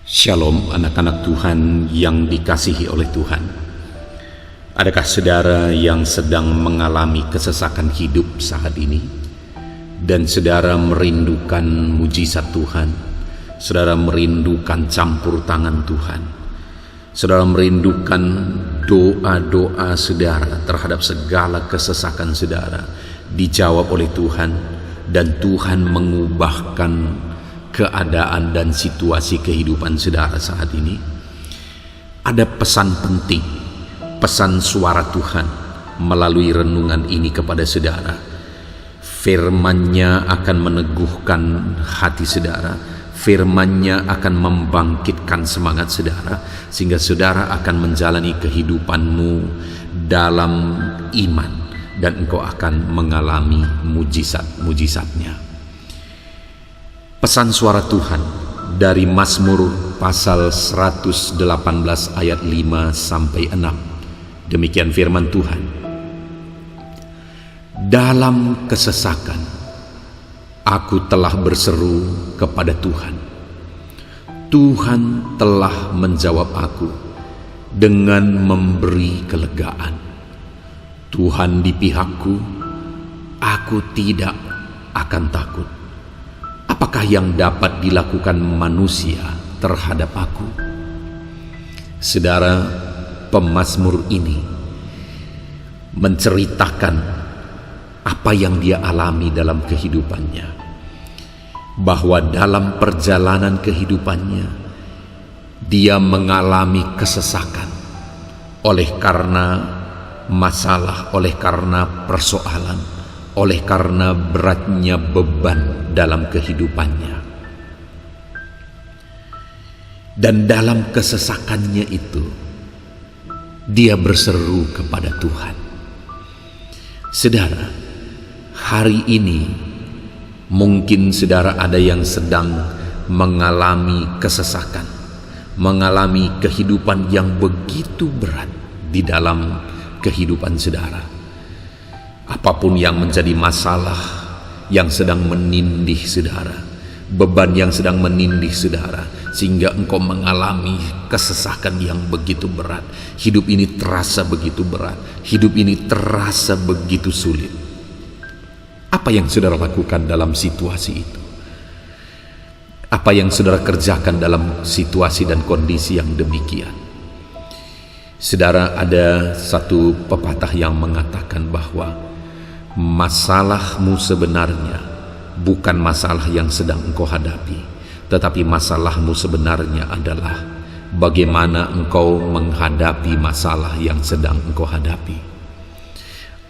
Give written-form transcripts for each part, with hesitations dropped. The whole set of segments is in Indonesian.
Shalom anak-anak Tuhan yang dikasihi oleh Tuhan. Adakah saudara yang sedang mengalami kesesakan hidup saat ini? Dan saudara merindukan mujizat Tuhan. Saudara merindukan campur tangan Tuhan. Saudara merindukan doa-doa saudara terhadap segala kesesakan saudara dijawab oleh Tuhan, dan Tuhan mengubahkan keadaan dan situasi kehidupan saudara saat ini. Ada pesan penting, pesan suara Tuhan melalui renungan ini kepada saudara. Firman-Nya akan meneguhkan hati saudara, firman-Nya akan membangkitkan semangat saudara, sehingga saudara akan menjalani kehidupanmu dalam iman, dan engkau akan mengalami mujizat-mujizatnya. Pesan suara Tuhan dari Mazmur pasal 118 ayat 5 sampai 6. Demikian firman Tuhan. Dalam kesesakan aku telah berseru kepada Tuhan. Tuhan telah menjawab aku dengan memberi kelegaan. Tuhan di pihakku, aku tidak akan takut. Apakah yang dapat dilakukan manusia terhadap aku? Saudara, pemazmur ini menceritakan apa yang dia alami dalam kehidupannya, bahwa dalam perjalanan kehidupannya dia mengalami kesesakan oleh karena masalah, oleh karena persoalan, oleh karena beratnya beban dalam kehidupannya. Dan dalam kesesakannya itu dia berseru kepada Tuhan. Saudara, hari ini mungkin saudara ada yang sedang mengalami kesesakan, mengalami kehidupan yang begitu berat di dalam kehidupan saudara. Apapun yang menjadi masalah yang sedang menindih saudara, beban yang sedang menindih saudara, sehingga engkau mengalami kesesakan yang begitu berat. Hidup ini terasa begitu berat, hidup ini terasa begitu sulit. Apa yang saudara lakukan dalam situasi itu? Apa yang saudara kerjakan dalam situasi dan kondisi yang demikian? Saudara, ada satu pepatah yang mengatakan bahwa masalahmu sebenarnya bukan masalah yang sedang engkau hadapi, tetapi masalahmu sebenarnya adalah bagaimana engkau menghadapi masalah yang sedang engkau hadapi.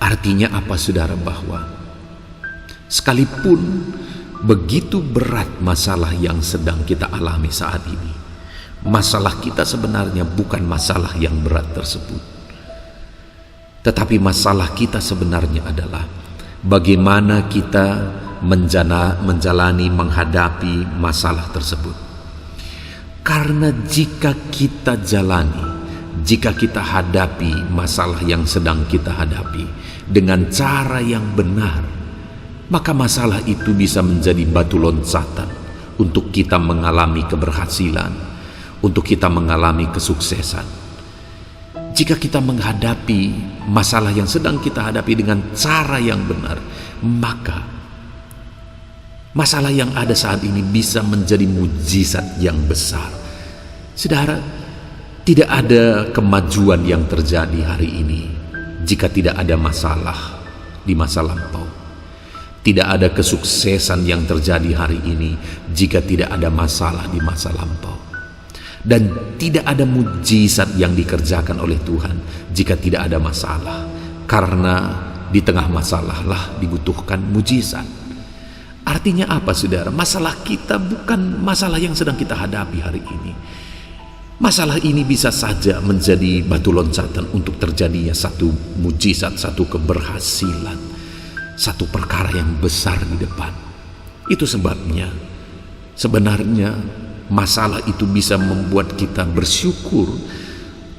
Artinya apa saudara? Bahwa sekalipun begitu berat masalah yang sedang kita alami saat ini, masalah kita sebenarnya bukan masalah yang berat tersebut. Tetapi masalah kita sebenarnya adalah bagaimana kita menjalani, menghadapi masalah tersebut. Karena jika kita jalani, jika kita hadapi masalah yang sedang kita hadapi dengan cara yang benar, maka masalah itu bisa menjadi batu loncatan untuk kita mengalami keberhasilan, untuk kita mengalami kesuksesan. Jika kita menghadapi masalah yang sedang kita hadapi dengan cara yang benar, maka masalah yang ada saat ini bisa menjadi mujizat yang besar. Saudara, tidak ada kemajuan yang terjadi hari ini jika tidak ada masalah di masa lampau. Tidak ada kesuksesan yang terjadi hari ini jika tidak ada masalah di masa lampau. Dan tidak ada mujizat yang dikerjakan oleh Tuhan jika tidak ada masalah. Karena di tengah masalah lah dibutuhkan mujizat. Artinya apa saudara? Masalah kita bukan masalah yang sedang kita hadapi hari ini. Masalah ini bisa saja menjadi batu loncatan untuk terjadinya satu mujizat, satu keberhasilan, satu perkara yang besar di depan. Itu sebabnya sebenarnya masalah itu bisa membuat kita bersyukur,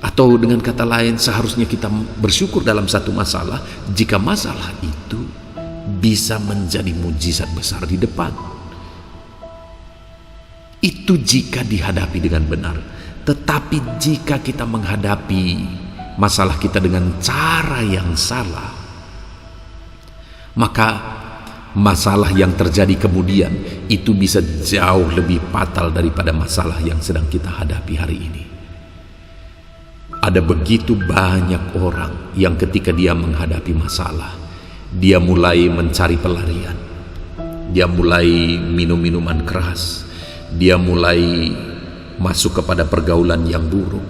atau dengan kata lain seharusnya kita bersyukur dalam satu masalah jika masalah itu bisa menjadi mujizat besar di depan. Itu jika dihadapi dengan benar. Tetapi jika kita menghadapi masalah kita dengan cara yang salah, maka masalah yang terjadi kemudian itu bisa jauh lebih fatal daripada masalah yang sedang kita hadapi hari ini. Ada begitu banyak orang yang ketika dia menghadapi masalah, dia mulai mencari pelarian. Dia mulai minum minuman keras. Dia mulai masuk kepada pergaulan yang buruk.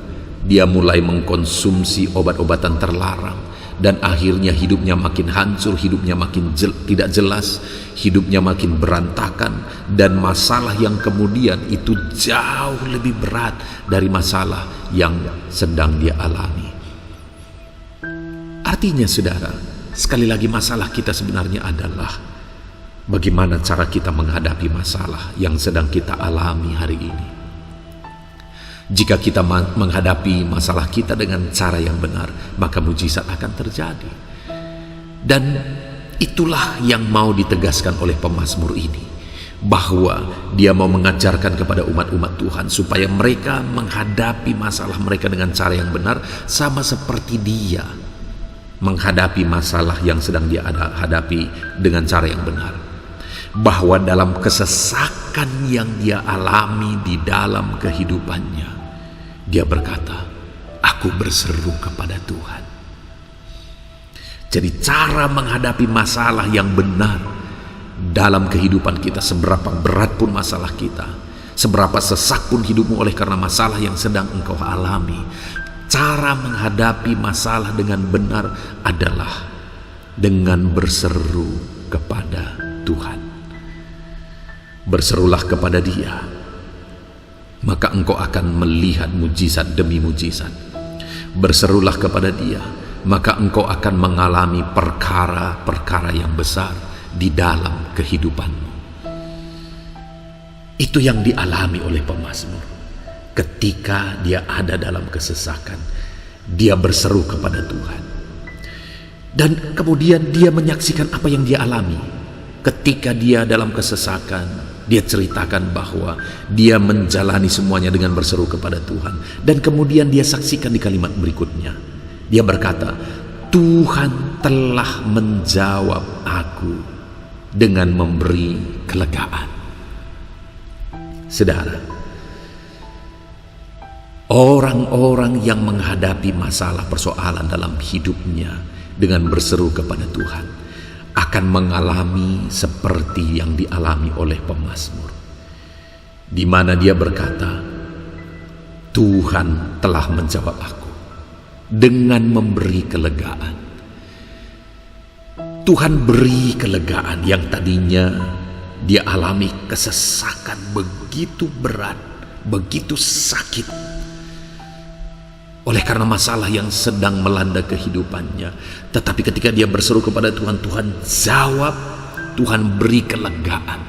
Dia mulai mengkonsumsi obat-obatan terlarang. Dan akhirnya hidupnya makin hancur, hidupnya makin tidak jelas, hidupnya makin berantakan. Dan masalah yang kemudian itu jauh lebih berat dari masalah yang sedang dia alami. Artinya saudara, sekali lagi masalah kita sebenarnya adalah bagaimana cara kita menghadapi masalah yang sedang kita alami hari ini. Jika kita menghadapi masalah kita dengan cara yang benar, maka mujizat akan terjadi. Dan itulah yang mau ditegaskan oleh pemazmur ini, bahwa dia mau mengajarkan kepada umat-umat Tuhan supaya mereka menghadapi masalah mereka dengan cara yang benar, sama seperti dia menghadapi masalah yang sedang dia hadapi dengan cara yang benar. Bahwa dalam kesesakan yang dia alami di dalam kehidupannya, dia berkata, aku berseru kepada Tuhan. Jadi cara menghadapi masalah yang benar dalam kehidupan kita, seberapa berat pun masalah kita, seberapa sesak pun hidupmu oleh karena masalah yang sedang engkau alami, cara menghadapi masalah dengan benar adalah dengan berseru kepada Tuhan. Berserulah kepada Dia, maka engkau akan melihat mujizat demi mujizat. Berserulah kepada Dia, maka engkau akan mengalami perkara-perkara yang besar di dalam kehidupanmu. Itu yang dialami oleh pemazmur. Ketika dia ada dalam kesesakan, dia berseru kepada Tuhan. Dan kemudian dia menyaksikan apa yang dia alami. Ketika dia dalam kesesakan, dia ceritakan bahwa dia menjalani semuanya dengan berseru kepada Tuhan. Dan kemudian dia saksikan di kalimat berikutnya. Dia berkata, Tuhan telah menjawab aku dengan memberi kelegaan. Saudara, orang-orang yang menghadapi masalah persoalan dalam hidupnya dengan berseru kepada Tuhan akan mengalami seperti yang dialami oleh pemazmur, di mana dia berkata, Tuhan telah menjawab aku dengan memberi kelegaan. Tuhan beri kelegaan yang tadinya dia alami kesesakan begitu berat, begitu sakit oleh karena masalah yang sedang melanda kehidupannya. Tetapi ketika dia berseru kepada Tuhan, Tuhan jawab, Tuhan beri kelegaan.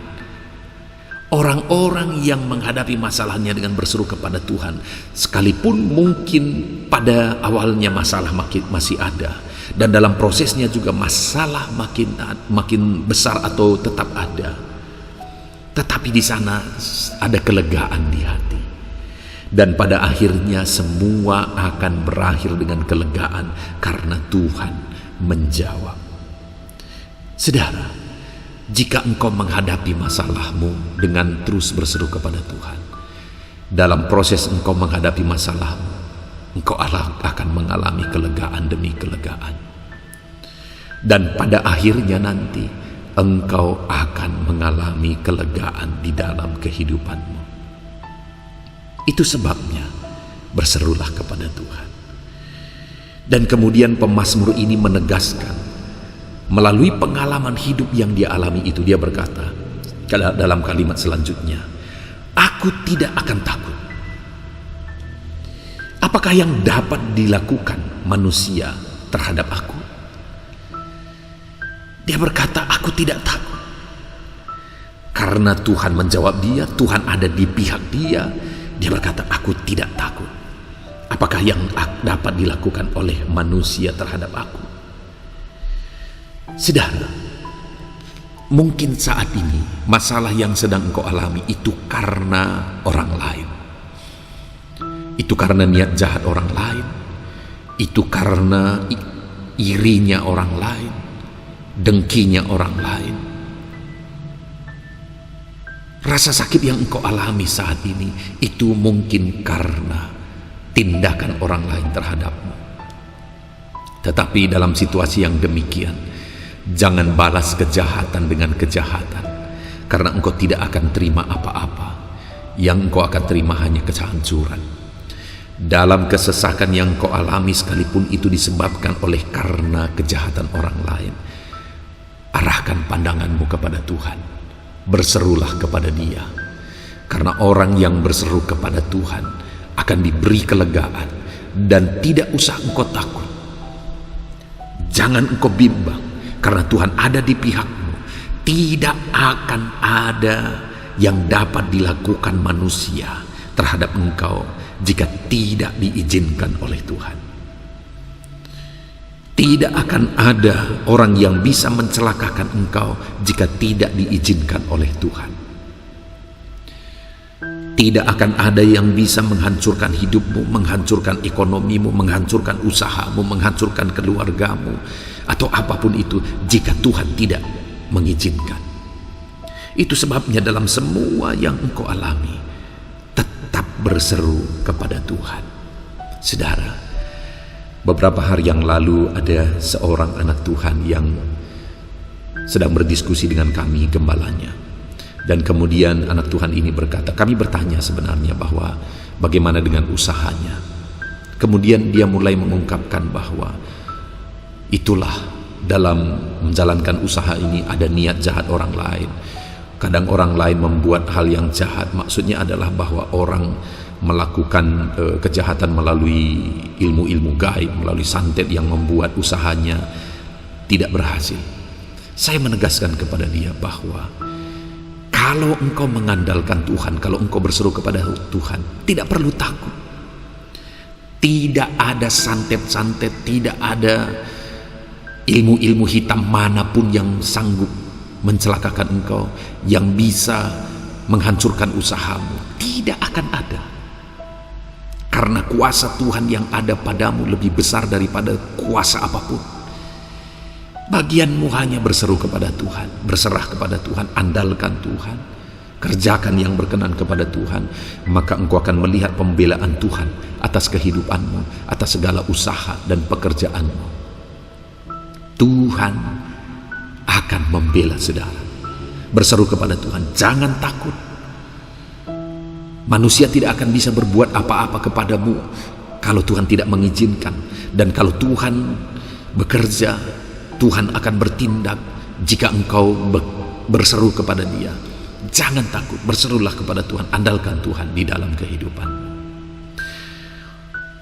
Orang-orang yang menghadapi masalahnya dengan berseru kepada Tuhan, sekalipun mungkin pada awalnya masalah masih ada, dan dalam prosesnya juga masalah makin besar atau tetap ada, tetapi di sana ada kelegaan di hati. Dan pada akhirnya semua akan berakhir dengan kelegaan karena Tuhan menjawab. Saudara, jika engkau menghadapi masalahmu dengan terus berseru kepada Tuhan, dalam proses engkau menghadapi masalahmu, engkau akan mengalami kelegaan demi kelegaan. Dan pada akhirnya nanti engkau akan mengalami kelegaan di dalam kehidupanmu. Itu sebabnya berserulah kepada Tuhan. Dan kemudian pemazmur ini menegaskan melalui pengalaman hidup yang dia alami itu, dia berkata dalam kalimat selanjutnya, aku tidak akan takut. Apakah yang dapat dilakukan manusia terhadap aku? Dia berkata, aku tidak takut. Karena Tuhan menjawab dia, Tuhan ada di pihak dia. Dia berkata, aku tidak takut. Apakah yang dapat dilakukan oleh manusia terhadap aku? Saudara, Mungkin saat ini masalah yang sedang engkau alami itu karena orang lain. Itu karena niat jahat orang lain. Itu karena irinya orang lain, dengkinya orang lain. Rasa sakit yang engkau alami saat ini itu mungkin karena tindakan orang lain terhadapmu. Tetapi dalam situasi yang demikian, jangan balas kejahatan dengan kejahatan, karena engkau tidak akan terima apa-apa. Yang engkau akan terima hanya kehancuran. Dalam kesesakan yang engkau alami, sekalipun itu disebabkan oleh karena kejahatan orang lain, arahkan pandanganmu kepada Tuhan. Berserulah kepada Dia, karena orang yang berseru kepada Tuhan akan diberi kelegaan, dan tidak usah engkau takut. Jangan engkau bimbang, karena Tuhan ada di pihakmu. Tidak akan ada yang dapat dilakukan manusia terhadap engkau jika tidak diizinkan oleh Tuhan. Tidak akan ada orang yang bisa mencelakakan engkau jika tidak diizinkan oleh Tuhan. Tidak akan ada yang bisa menghancurkan hidupmu, menghancurkan ekonomimu, menghancurkan usahamu, menghancurkan keluargamu, atau apapun itu jika Tuhan tidak mengizinkan. Itu sebabnya dalam semua yang engkau alami, tetap berseru kepada Tuhan. Saudara, beberapa hari yang lalu ada seorang anak Tuhan yang sedang berdiskusi dengan kami, gembalanya. Dan kemudian anak Tuhan ini berkata, kami bertanya sebenarnya bahwa bagaimana dengan usahanya. Kemudian dia mulai mengungkapkan bahwa itulah dalam menjalankan usaha ini ada niat jahat orang lain. Kadang orang lain membuat hal yang jahat, maksudnya adalah bahwa orang melakukan kejahatan melalui ilmu-ilmu gaib, melalui santet yang membuat usahanya tidak berhasil. Saya menegaskan kepada dia bahwa kalau engkau mengandalkan Tuhan, kalau engkau berseru kepada Tuhan, tidak perlu takut. Tidak ada santet-santet, tidak ada ilmu-ilmu hitam manapun yang sanggup mencelakakan engkau, yang bisa menghancurkan usahamu. Tidak akan ada. Karena kuasa Tuhan yang ada padamu lebih besar daripada kuasa apapun. Bagianmu hanya berseru kepada Tuhan, berserah kepada Tuhan, andalkan Tuhan, kerjakan yang berkenan kepada Tuhan, maka engkau akan melihat pembelaan Tuhan atas kehidupanmu, atas segala usaha dan pekerjaanmu. Tuhan akan membela saudara. Berseru kepada Tuhan, jangan takut. Manusia tidak akan bisa berbuat apa-apa kepadamu kalau Tuhan tidak mengizinkan. Dan kalau Tuhan bekerja, Tuhan akan bertindak jika engkau berseru kepada Dia. Jangan takut, berserulah kepada Tuhan, andalkan Tuhan di dalam kehidupan.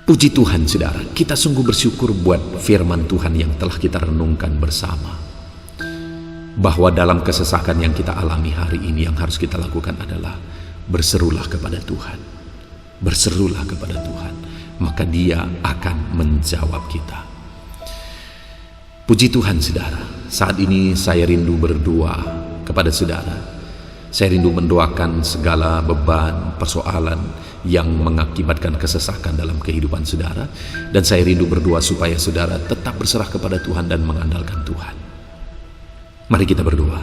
Puji Tuhan saudara, kita sungguh bersyukur buat firman Tuhan yang telah kita renungkan bersama. Bahwa dalam kesesakan yang kita alami hari ini, yang harus kita lakukan adalah berserulah kepada Tuhan. Berserulah kepada Tuhan, maka Dia akan menjawab kita. Puji Tuhan saudara, saat ini saya rindu berdoa kepada saudara. Saya rindu mendoakan segala beban, persoalan yang mengakibatkan kesesakan dalam kehidupan saudara. Dan saya rindu berdoa supaya saudara tetap berserah kepada Tuhan dan mengandalkan Tuhan. Mari kita berdoa.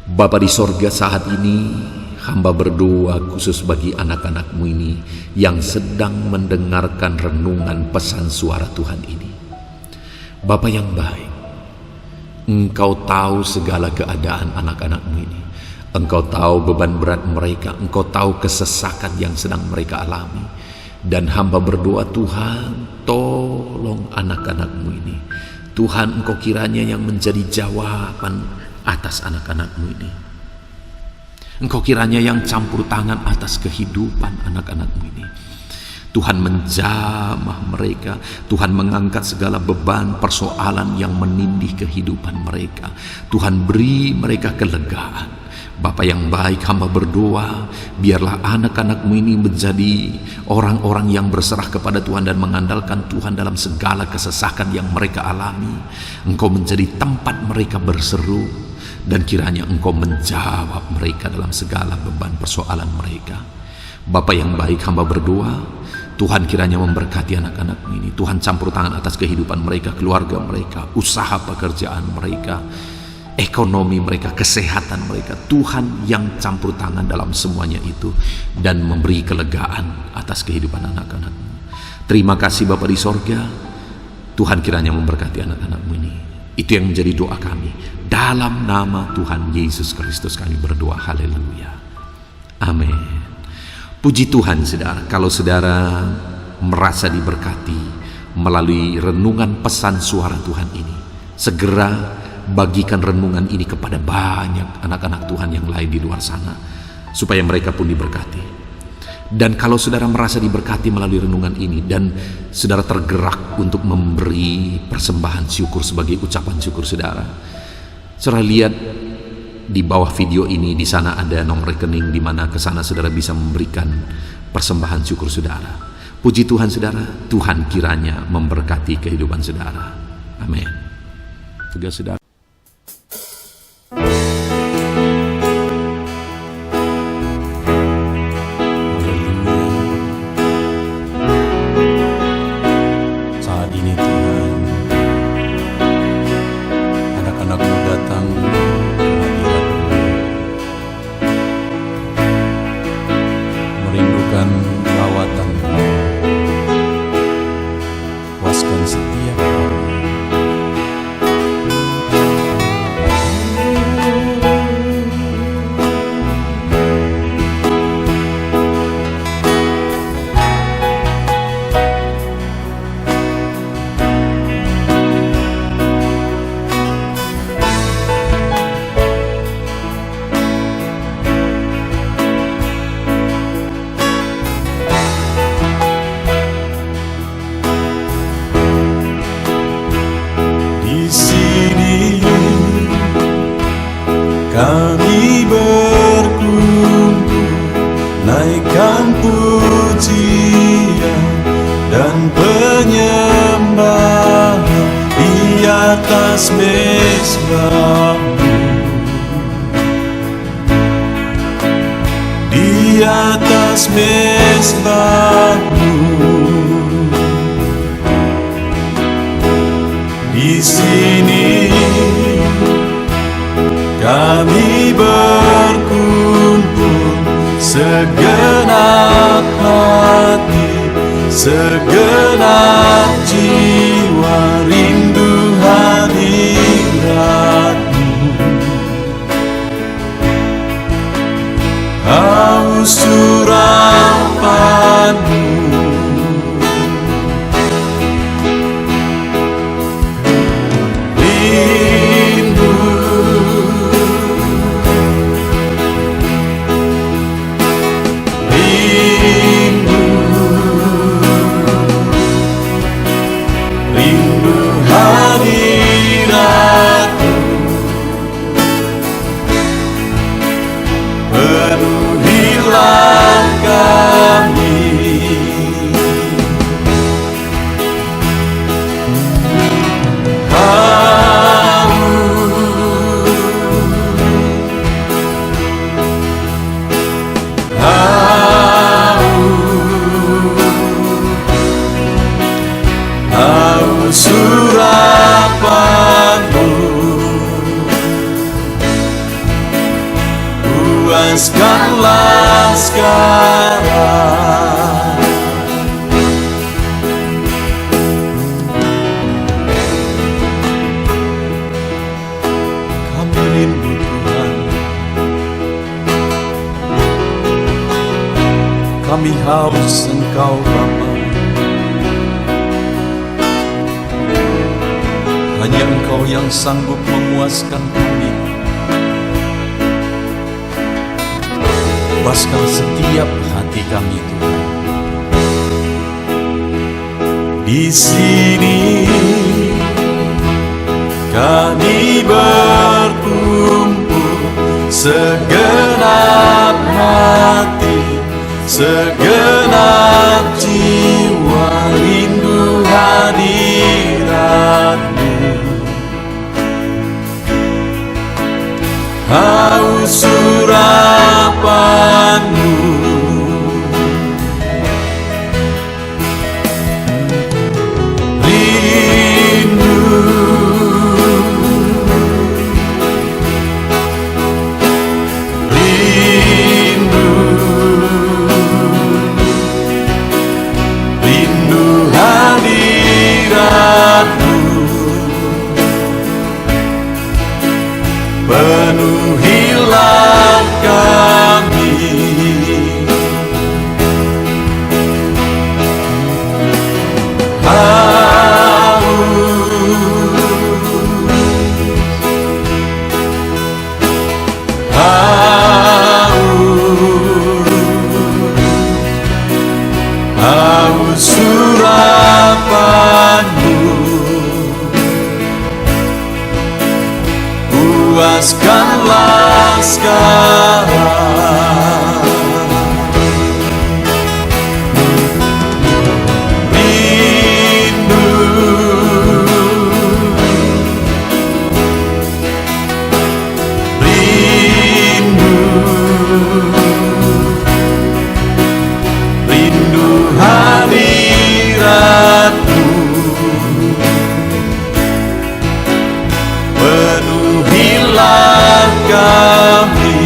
Bapa di sorga, saat ini hamba berdoa khusus bagi anak-anak-Mu ini yang sedang mendengarkan renungan pesan suara Tuhan ini. Bapa yang baik, Engkau tahu segala keadaan anak-anak-Mu ini. Engkau tahu beban berat mereka, Engkau tahu kesesakan yang sedang mereka alami. Dan hamba berdoa, Tuhan, tolong anak-anak-Mu ini. Tuhan, Engkau kiranya yang menjadi jawaban atas anak-anak-Mu ini. Engkau kiranya yang campur tangan atas kehidupan anak-anak-Mu ini. Tuhan menjamah mereka, Tuhan mengangkat segala beban persoalan yang menindih kehidupan mereka. Tuhan beri mereka kelegaan. Bapa yang baik, hamba berdoa, biarlah anak-anak-Mu ini menjadi orang-orang yang berserah kepada Tuhan dan mengandalkan Tuhan dalam segala kesesakan yang mereka alami. Engkau menjadi tempat mereka berseru, dan kiranya Engkau menjawab mereka dalam segala beban persoalan mereka. Bapa yang baik, hamba berdoa, Tuhan kiranya memberkati anak-anak ini. Tuhan campur tangan atas kehidupan mereka, keluarga mereka, usaha pekerjaan mereka, ekonomi mereka, kesehatan mereka. Tuhan yang campur tangan dalam semuanya itu dan memberi kelegaan atas kehidupan anak-anak. Terima kasih Bapa di sorga. Tuhan kiranya memberkati anak-anak-Mu ini. Itu yang menjadi doa kami. Dalam nama Tuhan Yesus Kristus kami berdoa. Haleluya. Amin. Puji Tuhan saudara, kalau saudara merasa diberkati melalui renungan pesan suara Tuhan ini, segera bagikan renungan ini kepada banyak anak-anak Tuhan yang lain di luar sana, supaya mereka pun diberkati. Dan kalau saudara merasa diberkati melalui renungan ini dan saudara tergerak untuk memberi persembahan syukur sebagai ucapan syukur saudara lihat di bawah video ini, di sana ada nomor rekening di mana ke sana saudara bisa memberikan persembahan syukur saudara. Puji Tuhan saudara, Tuhan kiranya memberkati kehidupan saudara. Amin. Juga saudara. Merindukan lawatan-Mu, puaskan setiap kami. Kami berkumpul, naikkan pujian dan penyembahan di atas mezbah-Mu, di atas mezbah-Mu. Di sini kami berkumpul, segenap hati, segenap jiwa, rindu hadirat-Mu, haus urapan-Mu. Penuhilah kami, haus urapan-Mu, puaskanlah sekarang. Kami rindu Tuhan, kami haus Engkau Bapa. Hanya Engkau yang sanggup memuaskan kami. Puaskan setiap hati kami Tuhan. Di sini kami berkumpul, segenap hati, segenap jiwa, rindu hadirat-Mu, surapanmu. Rindu, rindu, rindu hadiratmu. Penuhilah kami, haus surapanmu. Puaskanlah sekarang. Rindu, rindu, rindu hadiratmu. Penuhilah kami,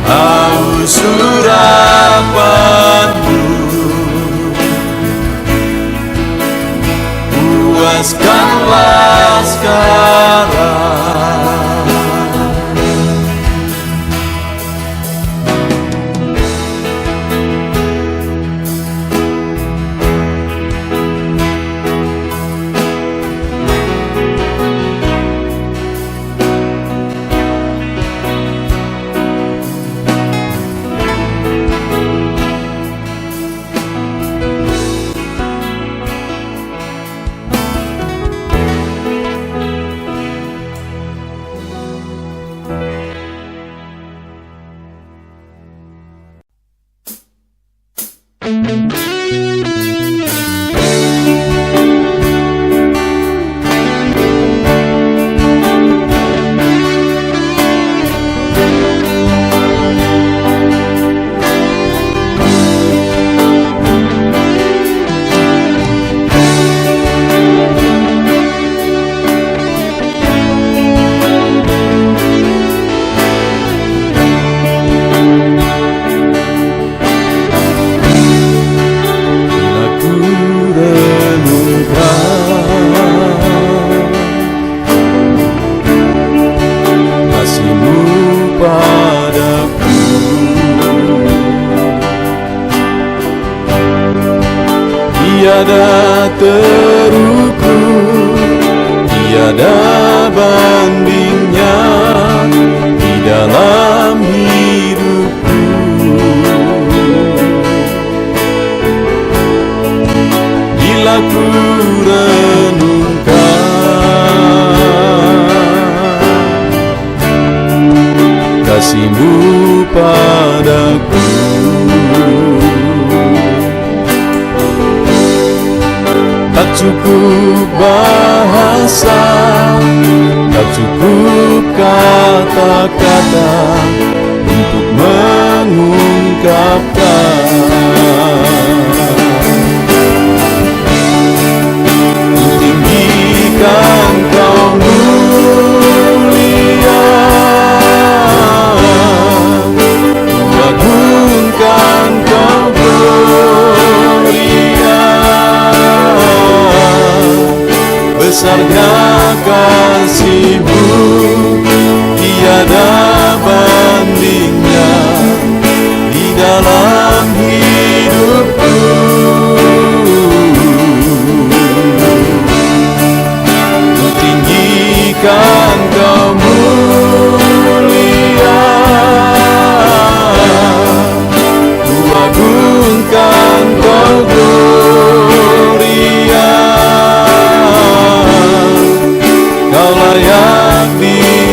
haus surapanmu. Puaskanlah sekarang. Tiada terukur, tiada bandingnya di dalam hidupku. Bila ku renungkan kasih-Mu padaku, tak cukup bahasa, tak cukup kata-kata untuk mengungkapkan. Tinggikan Kau mulia, agungkan Kau gloria. Besarnya kasih-Mu, tiada bandingnya di dalam hidupku. Ku tinggikan Kau mulia, ku agungkan Kau gloria. Kau layak di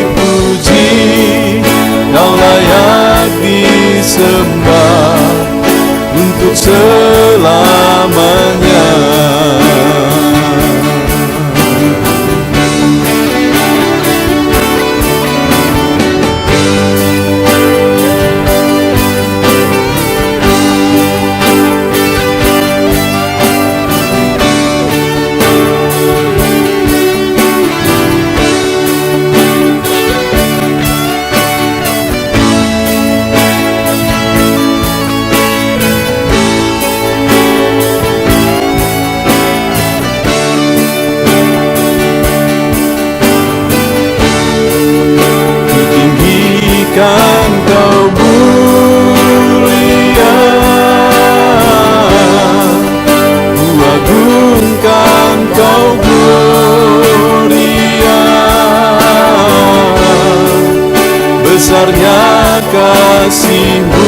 besarnya kasih-Mu,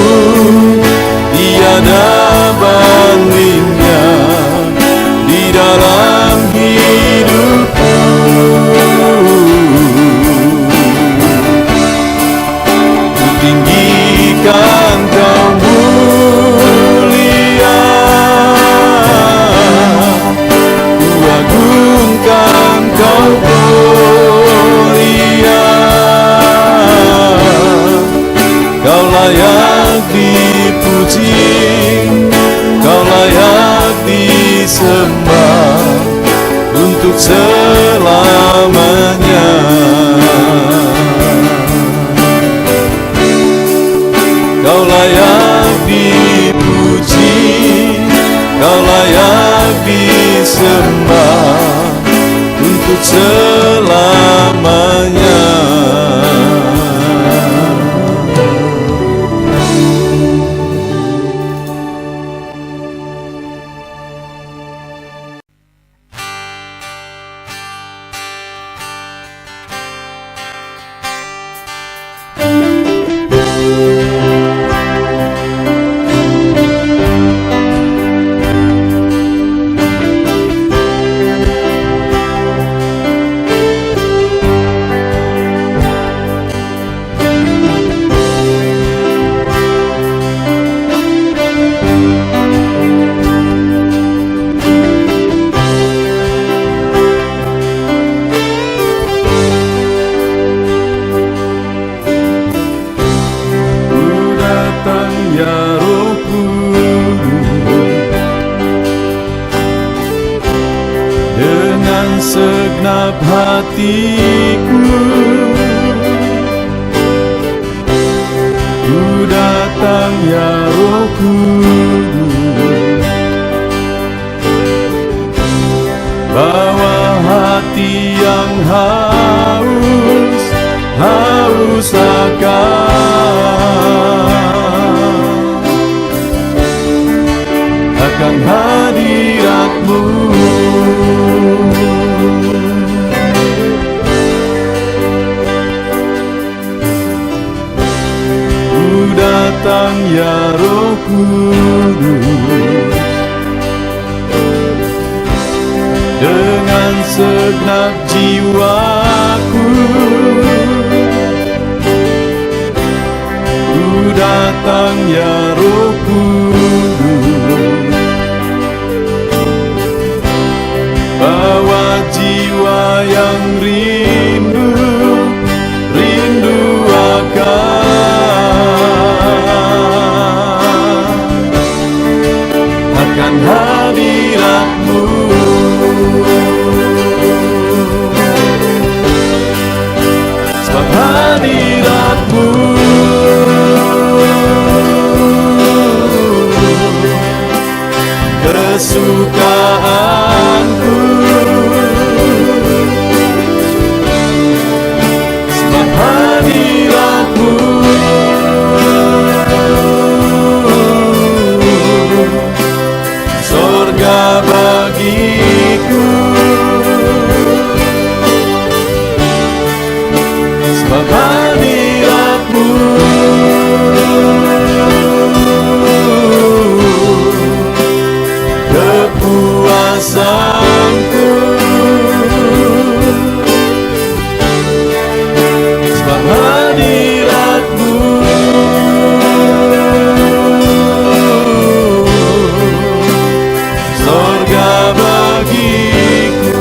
tiada bandingnya di dalam hidupku. Ku tinggikan Kau mulia, ku agungkan Kau mulia. Kau layak dipuji, Kau layak disembah untuk selamanya. Kau layak dipuji, Kau layak disembah untuk selamanya. Segenap hatiku ku datang ya Roh Kudus, bawa hati yang haus akan hadirat-Mu. Datang ya Roh Kudus, dengan segenap jiwaku ku datang ya Roh Kudus, bawa jiwa yang rindu akan hadirat-Mu. Sebab hadirat-Mu kesukaanku. Sebab hadirat-Mu surga bagiku. Sebab hadirat-Mu kepuasanku. Sebab hadirat-Mu surga bagiku.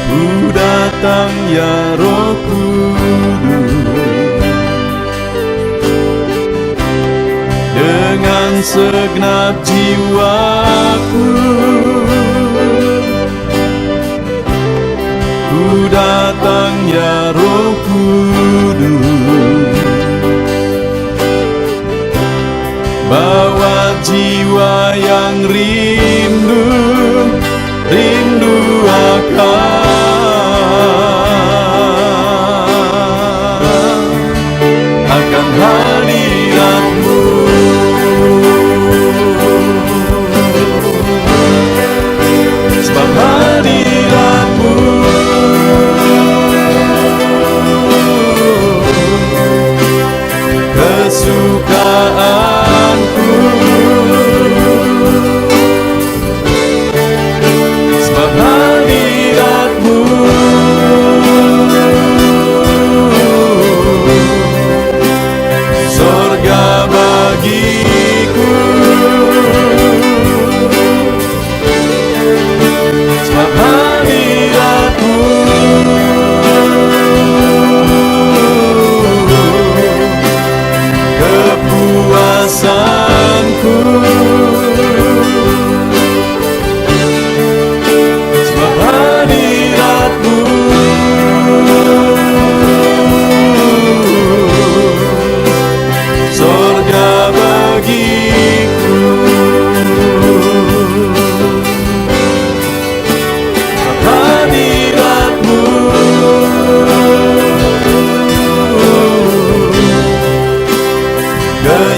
Ku datang ya Roh Kudus, dengan segenap jiwaku ku datang ya Roh Kudus, bawa jiwa yang rindu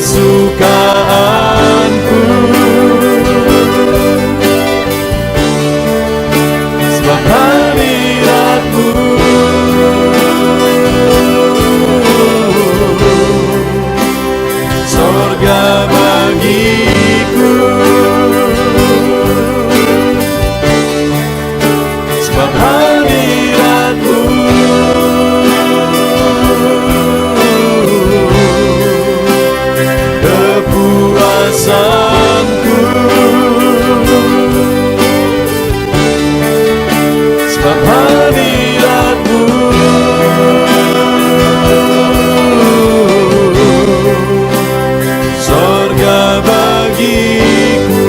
kesukaanku, sebab hadirat-Mu sorga bagiku, sebab hadirat-Mu kepuasanku, sebab hadirat-Mu sorga bagiku.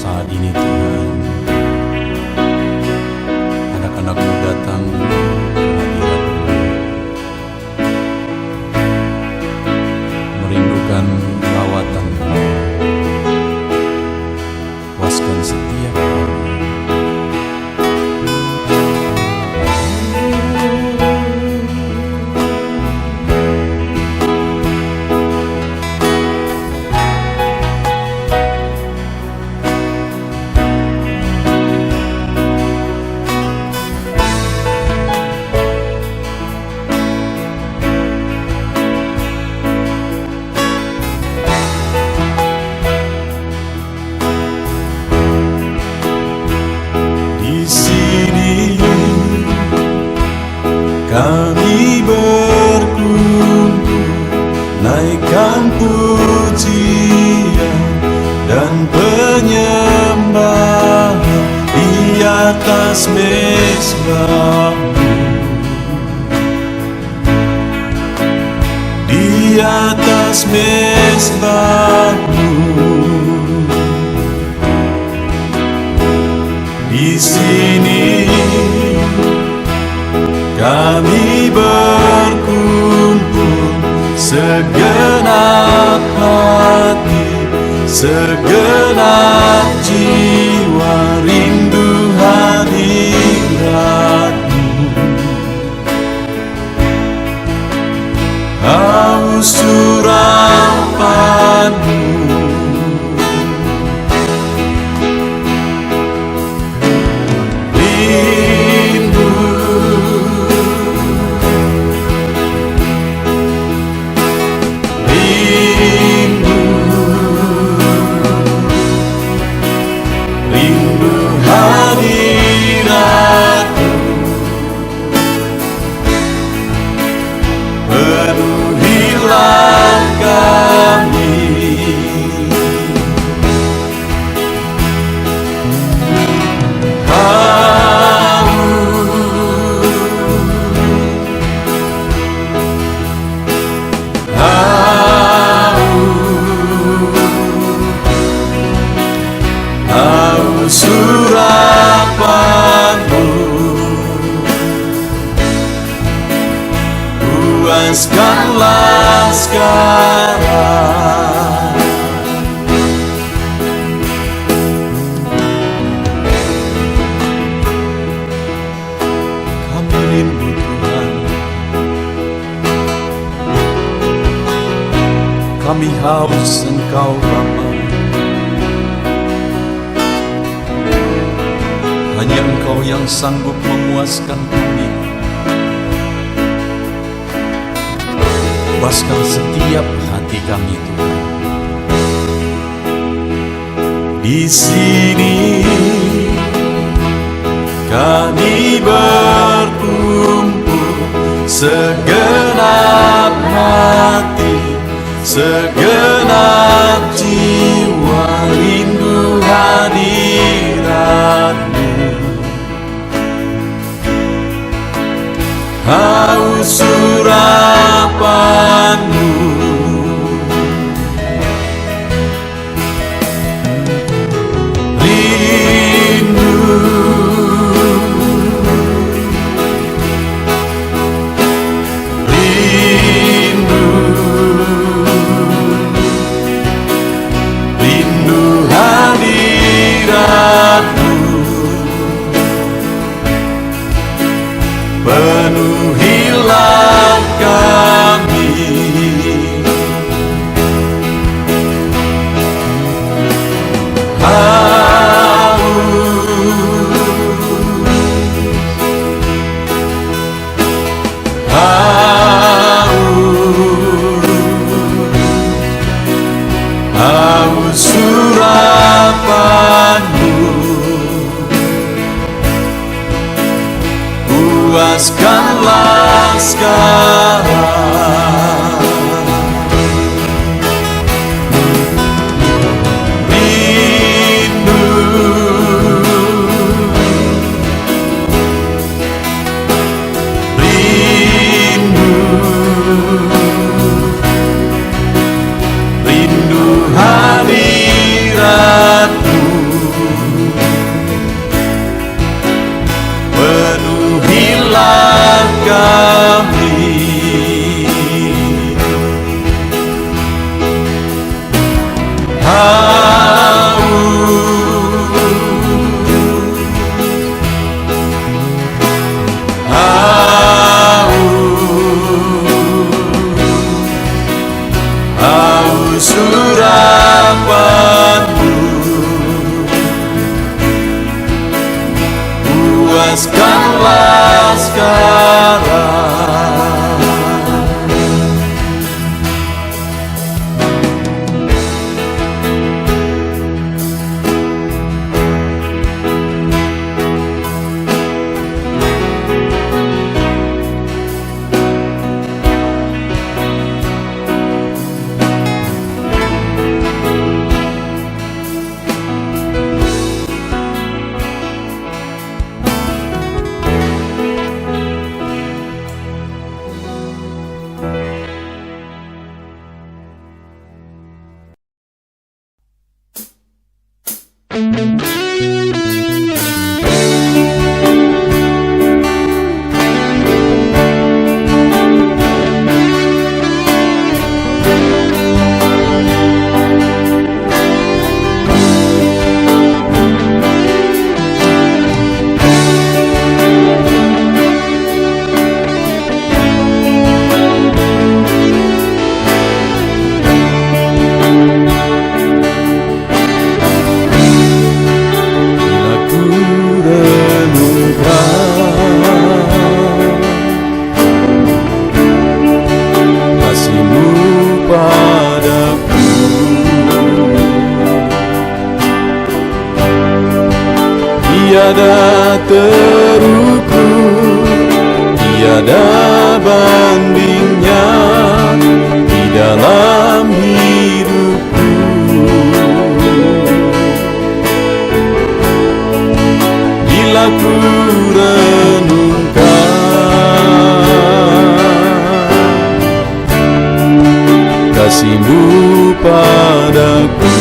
Saat ini Tuhan, anak-anak-Mu datang ke hadirat-Mu, merindukan lawatan-Mu. Puaskan setiap kami. Di sini kami berkumpul, naikkan pujian dan penyembahan di atas mezbah-Mu, di atas mezbah-Mu. Di sini kami berkumpul, segenap hati, segenap jiwa, rindu hadirat-Mu, haus urapan-Mu. Rindu hadirat-Mu, penuhilah kami. Surapan-Mu, puaskanlah sekarang. Kami rindu Tuhan, kami haus Engkau Bapa. Hanya Engkau yang sanggup memuaskan kami. Puaskan setiap hati kami Tuhan. Di sini kami berkumpul, segenap hati, segenap jiwa, rindu hadirat-Mu. penuhilah kami. Haus surapanmu, puaskanlah sekarang. Rindu, rindu, rindu hadiratmu, penuhilah kami. Haus surapanmu, puaskanlah sekarang. Tiada terukur, tiada bandingnya di dalam hidupku. Bila ku renungkan kasih-Mu padaku,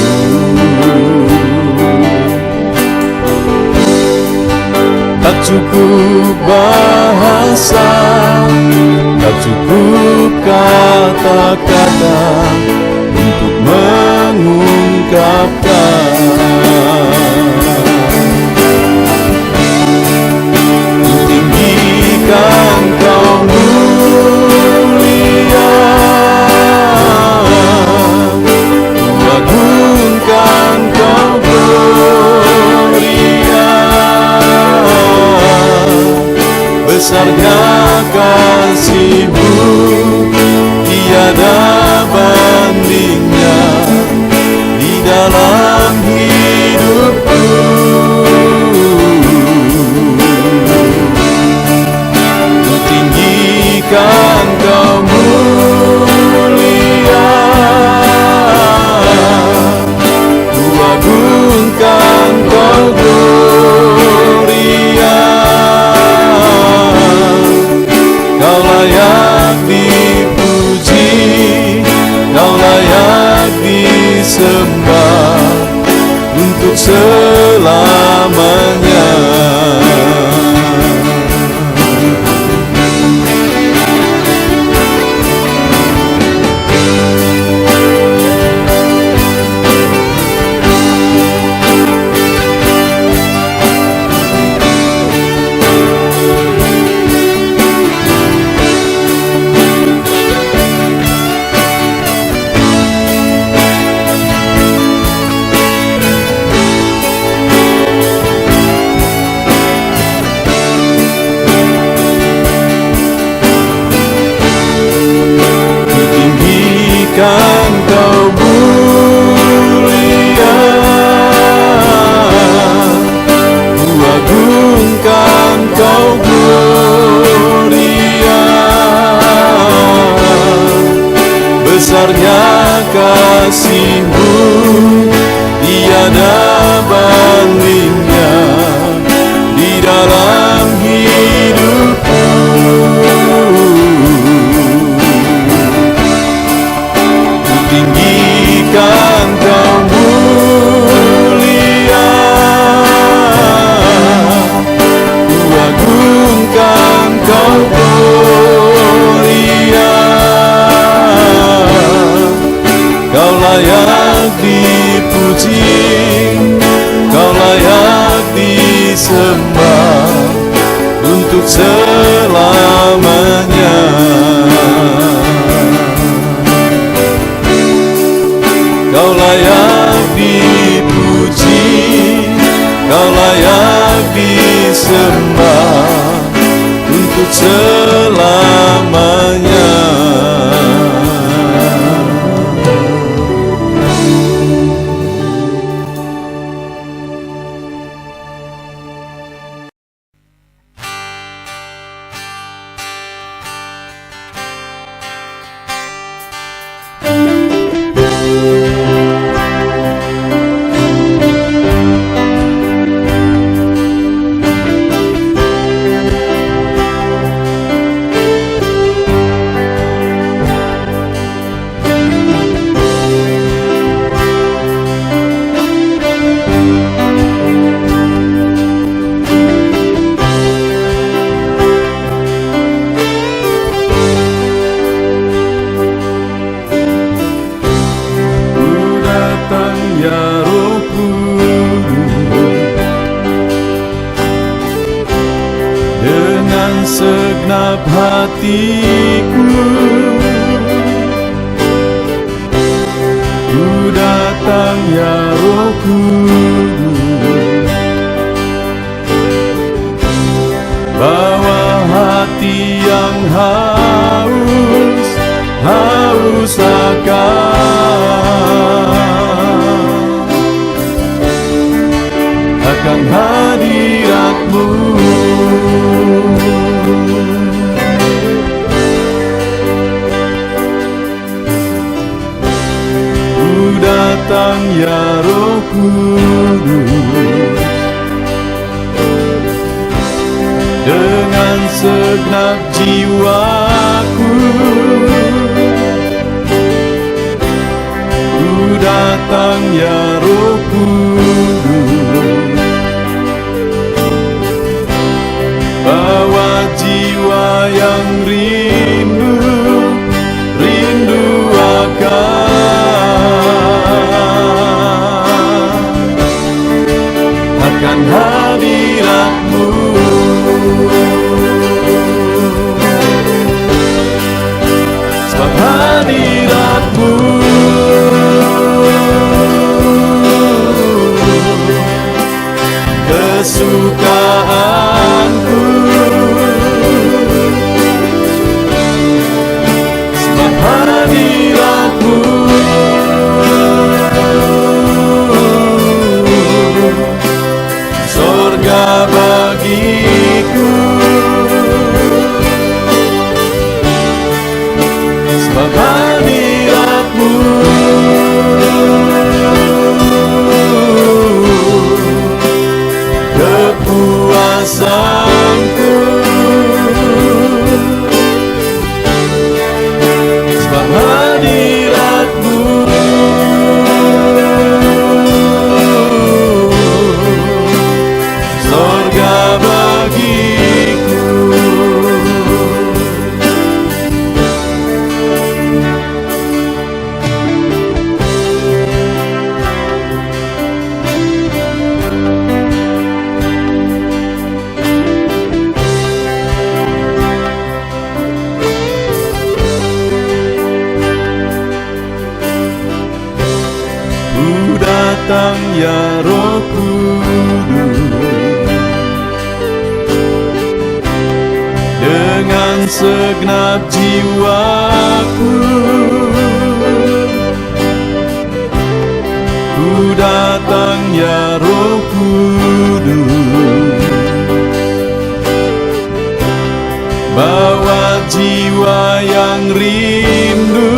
tak cukup bahasa, tak cukup kata-kata untuk mengungkapkan. Tinggikan Kau mulia, agungkan Kau gloria, besarnya kasih-Mu, tiada bandingnya di dalam hidupku. Ku tinggikan Kau mulia, ku agungkan Kau gloria, Kau layak dipuji, Kau layak disembah untuk selamanya. kasih-Mu tiada bandingnya di dalam hidupku. Ku tinggikan Kau mulia, ku agungkan Kau gloria. Kau layak dipuji, Kau layak disembah untuk selamanya. Kau layak dipuji, Kau layak disembah untuk selamanya. Segenap hatiku ku datang ya Roh Kudus, bawa hati yang haus akan hadirat-Mu. Datang ya Roh Kudus, dengan segenap jiwaku ku datang ya Roh Kudus, bawa jiwa yang rindu akan hadirat-Mu. Sebab hadirat-Mu kesukaanku. Sebab hadirat-Mu surga bagiku. Sebab hadirat-Mu kepuasanku. Sebab hadirat-Mu surga bagiku. Ku datang ya Roh Kudus, dengan segenap jiwaku ku datang ya Roh Kudus, bawa jiwa yang rindu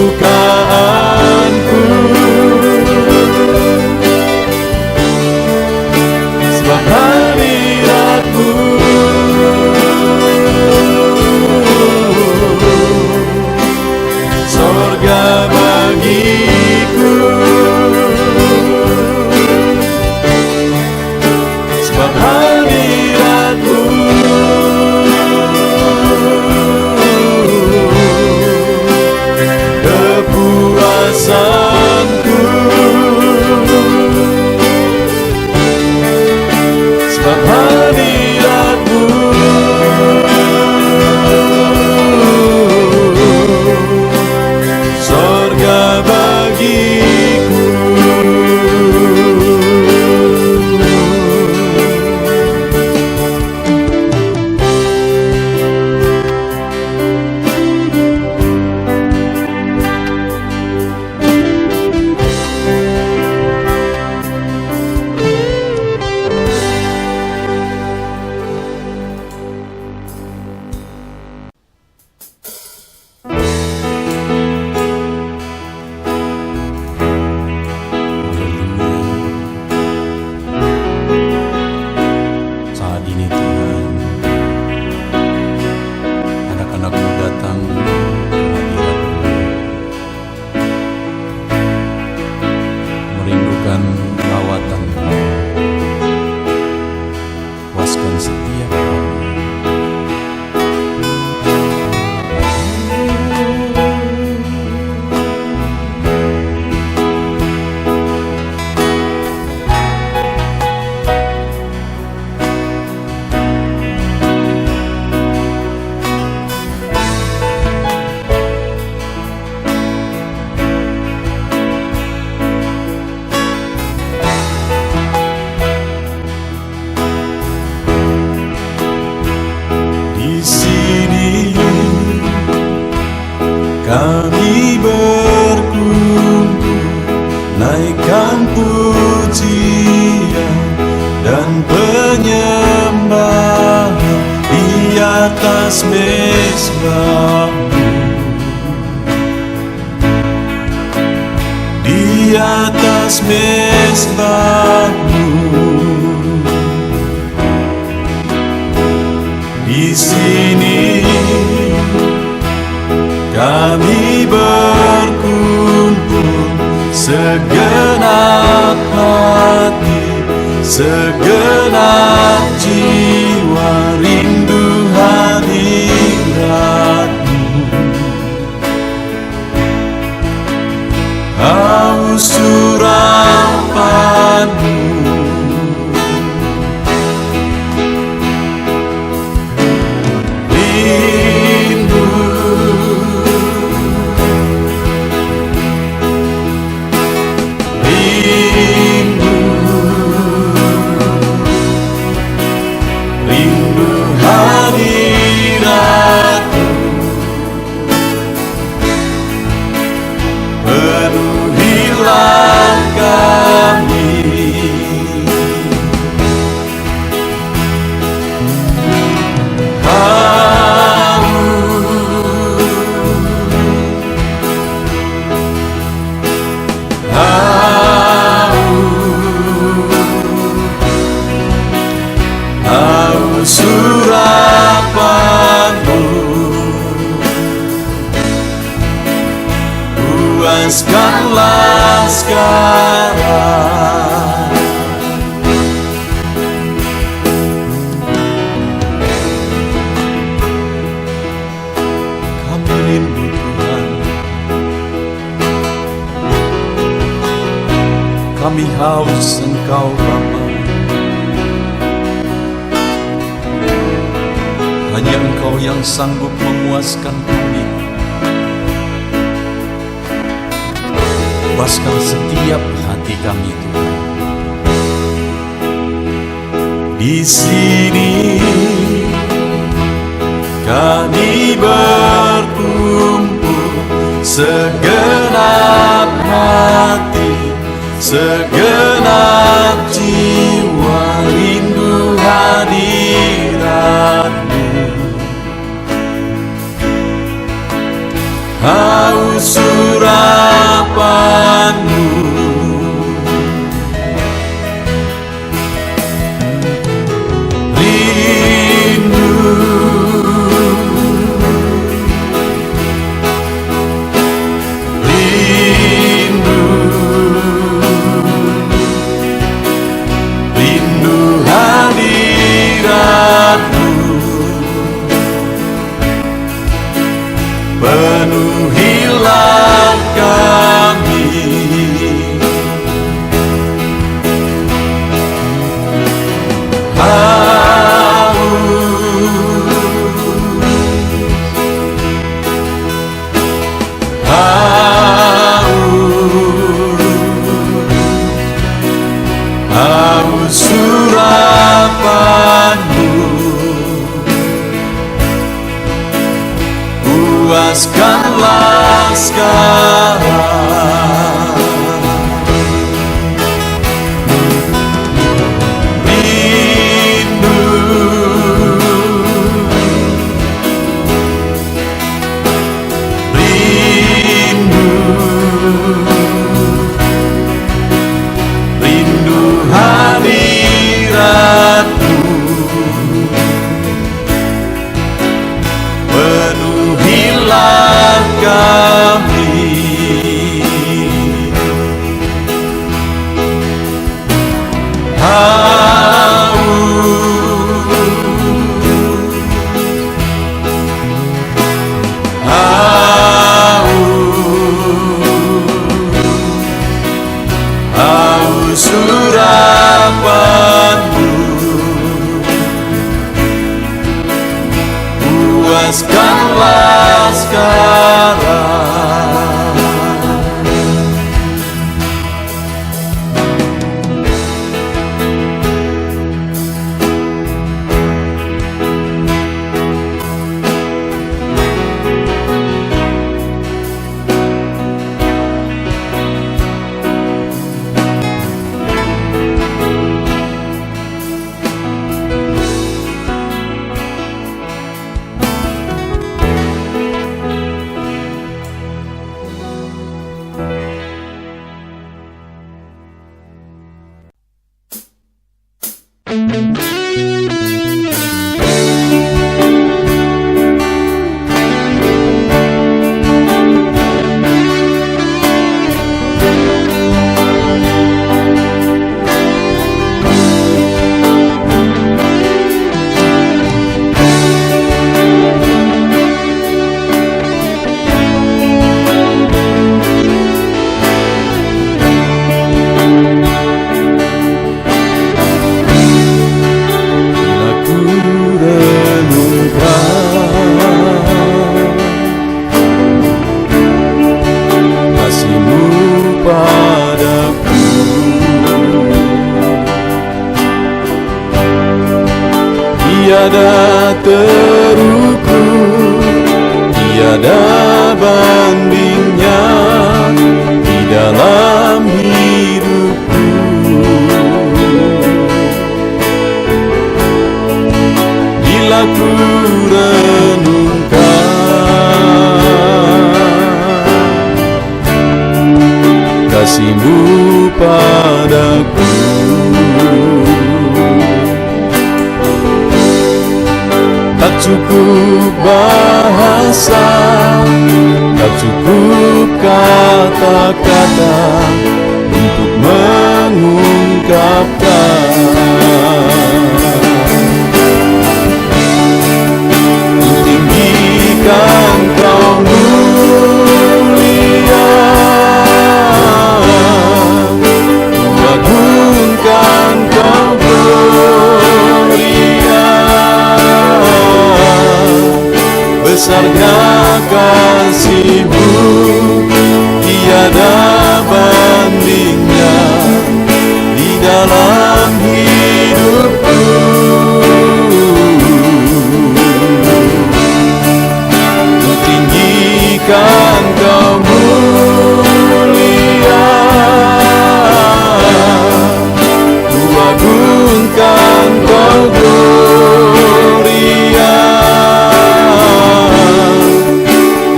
kedukaanku, sebab hadiratmu sorga bagiku, sebab hadiratmu kepuasanku, sebab hadiratmu sorga bagiku. Saat ini Tuhan, anak-anak-Mu datang ke hadirat-Mu, merindukan lawatan-Mu, puaskan setiap kami. Di sini kami berkumpul, naikkan pujian dan penyembahan di atas mezbah-Mu, di atas mezbah-Mu. Di sini kami berkumpul, segenap hati, segenap jiwa rindu hadirat-Mu, haus urapan-Mu. Rindu hadirat-Mu, penuhilah kami. Surapan-Mu, puaskanlah sekarang. Kami rindu Tuhan, kami haus Engkau Bapa. Hanya Engkau yang sanggup memuaskan kami. Puaskan setiap hati kami Tuhan. Di sini kami berkumpul, segenap hati, segenap jiwa rindu hadirat-Mu. Haus surapanmu. Rindu, rindu, rindu hadiratmu. Penuhilah kami, haus surapanmu. Puaskanlah sekarang. Rindu, rindu, rindu hadiratmu. Penuhilah kami, haus surapanmu. Puaskanlah sekarang. Tiada terukur, tiada bandingnya di dalam hidupku. Bila ku renungkan kasih-Mu padaku, tak cukup bahasa, tak cukup kata-kata untuk mengungkapkan. Tinggikan Kau mulia, agungkan Kau gloria. Besarnya kasih-Mu, tiada bandingnya di dalam hidupku. Ku tinggikan Kau mulia, ku agungkan Kau gloria.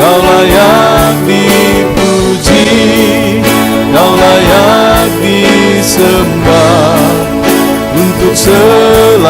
Kau layak di disembah untuk selamanya.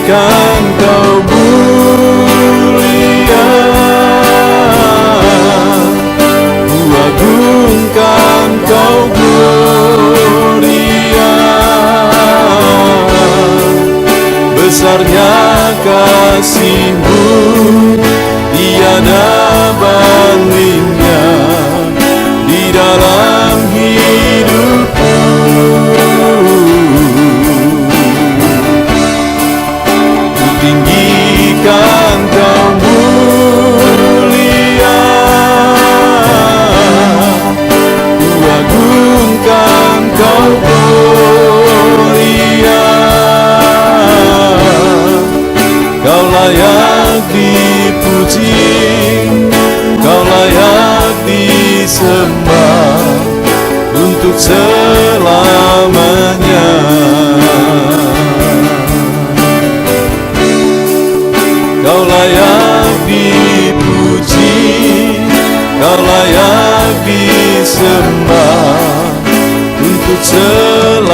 Kan kau mulia, ku agungkan kau gloria. Besarnya kasih-Mu tiada bandingnya di dalam hidupku. Tinggikan kau mulia, ku agungkan kau gloria. Kau layak dipuji, kau layak disembah untuk selamanya. Kau layak dipuji, kau layak disembah untuk selamanya.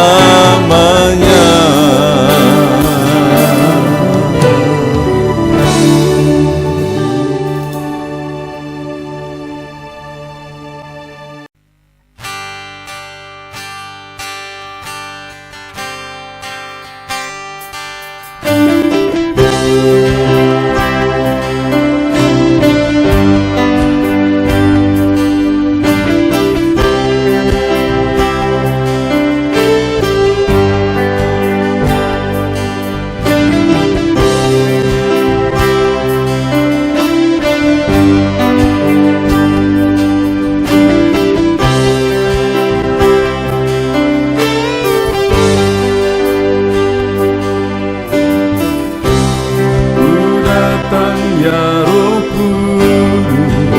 Ya Roh Kudus,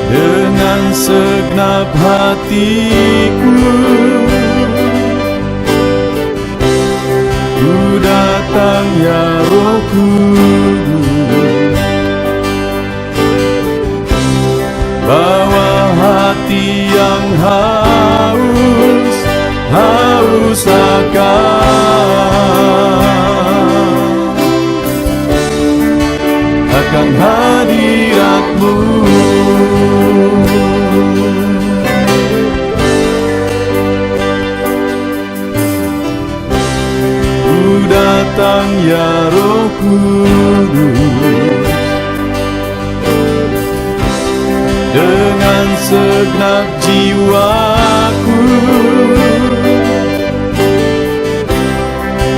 dengan segenap hatiku ku datang, ya Roh Kudus. Bawa hati yang haus akan hadirat-Mu. Ku datang, ya Roh Kudus, dengan segenap jiwaku.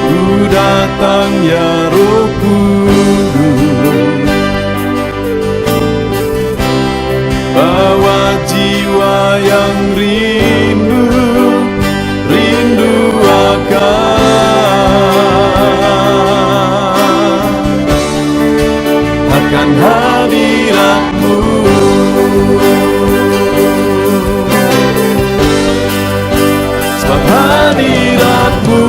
Ku datang, ya Roh Kudus, bawa jiwa yang rindu akan hadirat-Mu. Sebab hadirat-Mu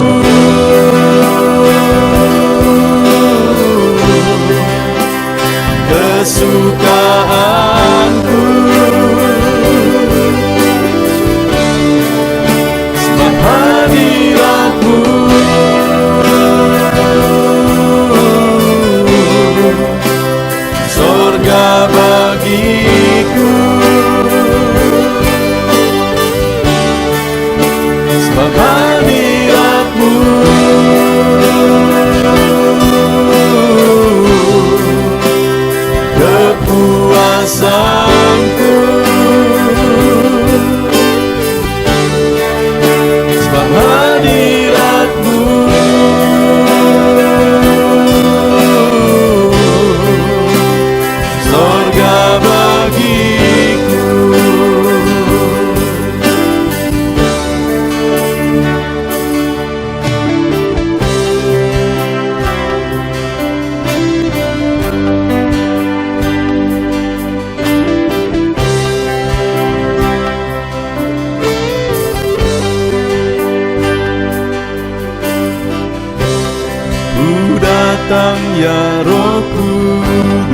ya Roh Kudus,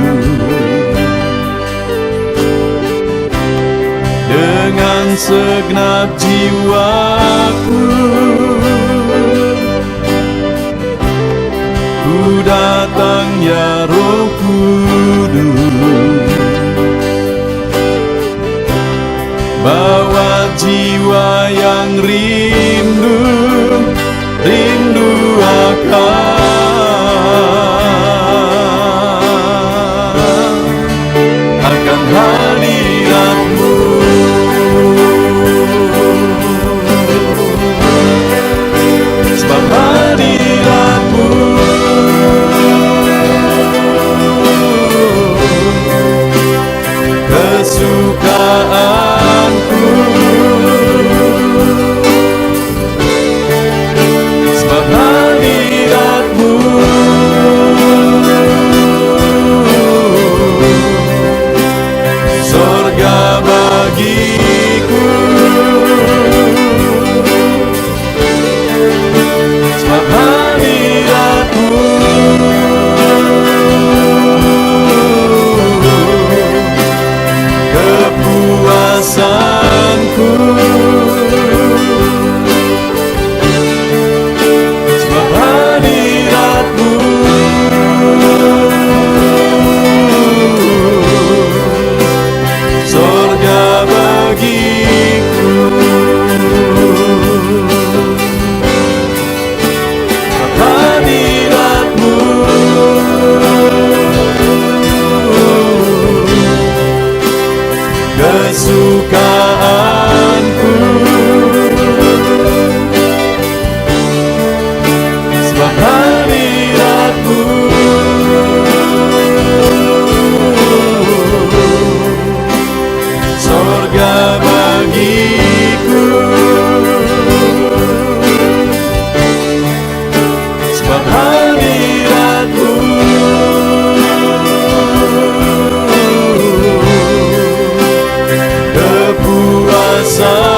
dengan segenap jiwaku ku datang ya Roh Kudus, bawa jiwa yang rindu akan hadirat-Mu. Sebab hadirat-Mu kesukaanku, sebab hadirat-Mu sorga bagiku, sebab hadirat-Mu kepuasanku, sebab hadirat-Mu sorga bagiku, sebab hadirat-Mu kesukaanku, sebab hadirat-Mu sorga bagiku, sebab hadirat-Mu kepuasan.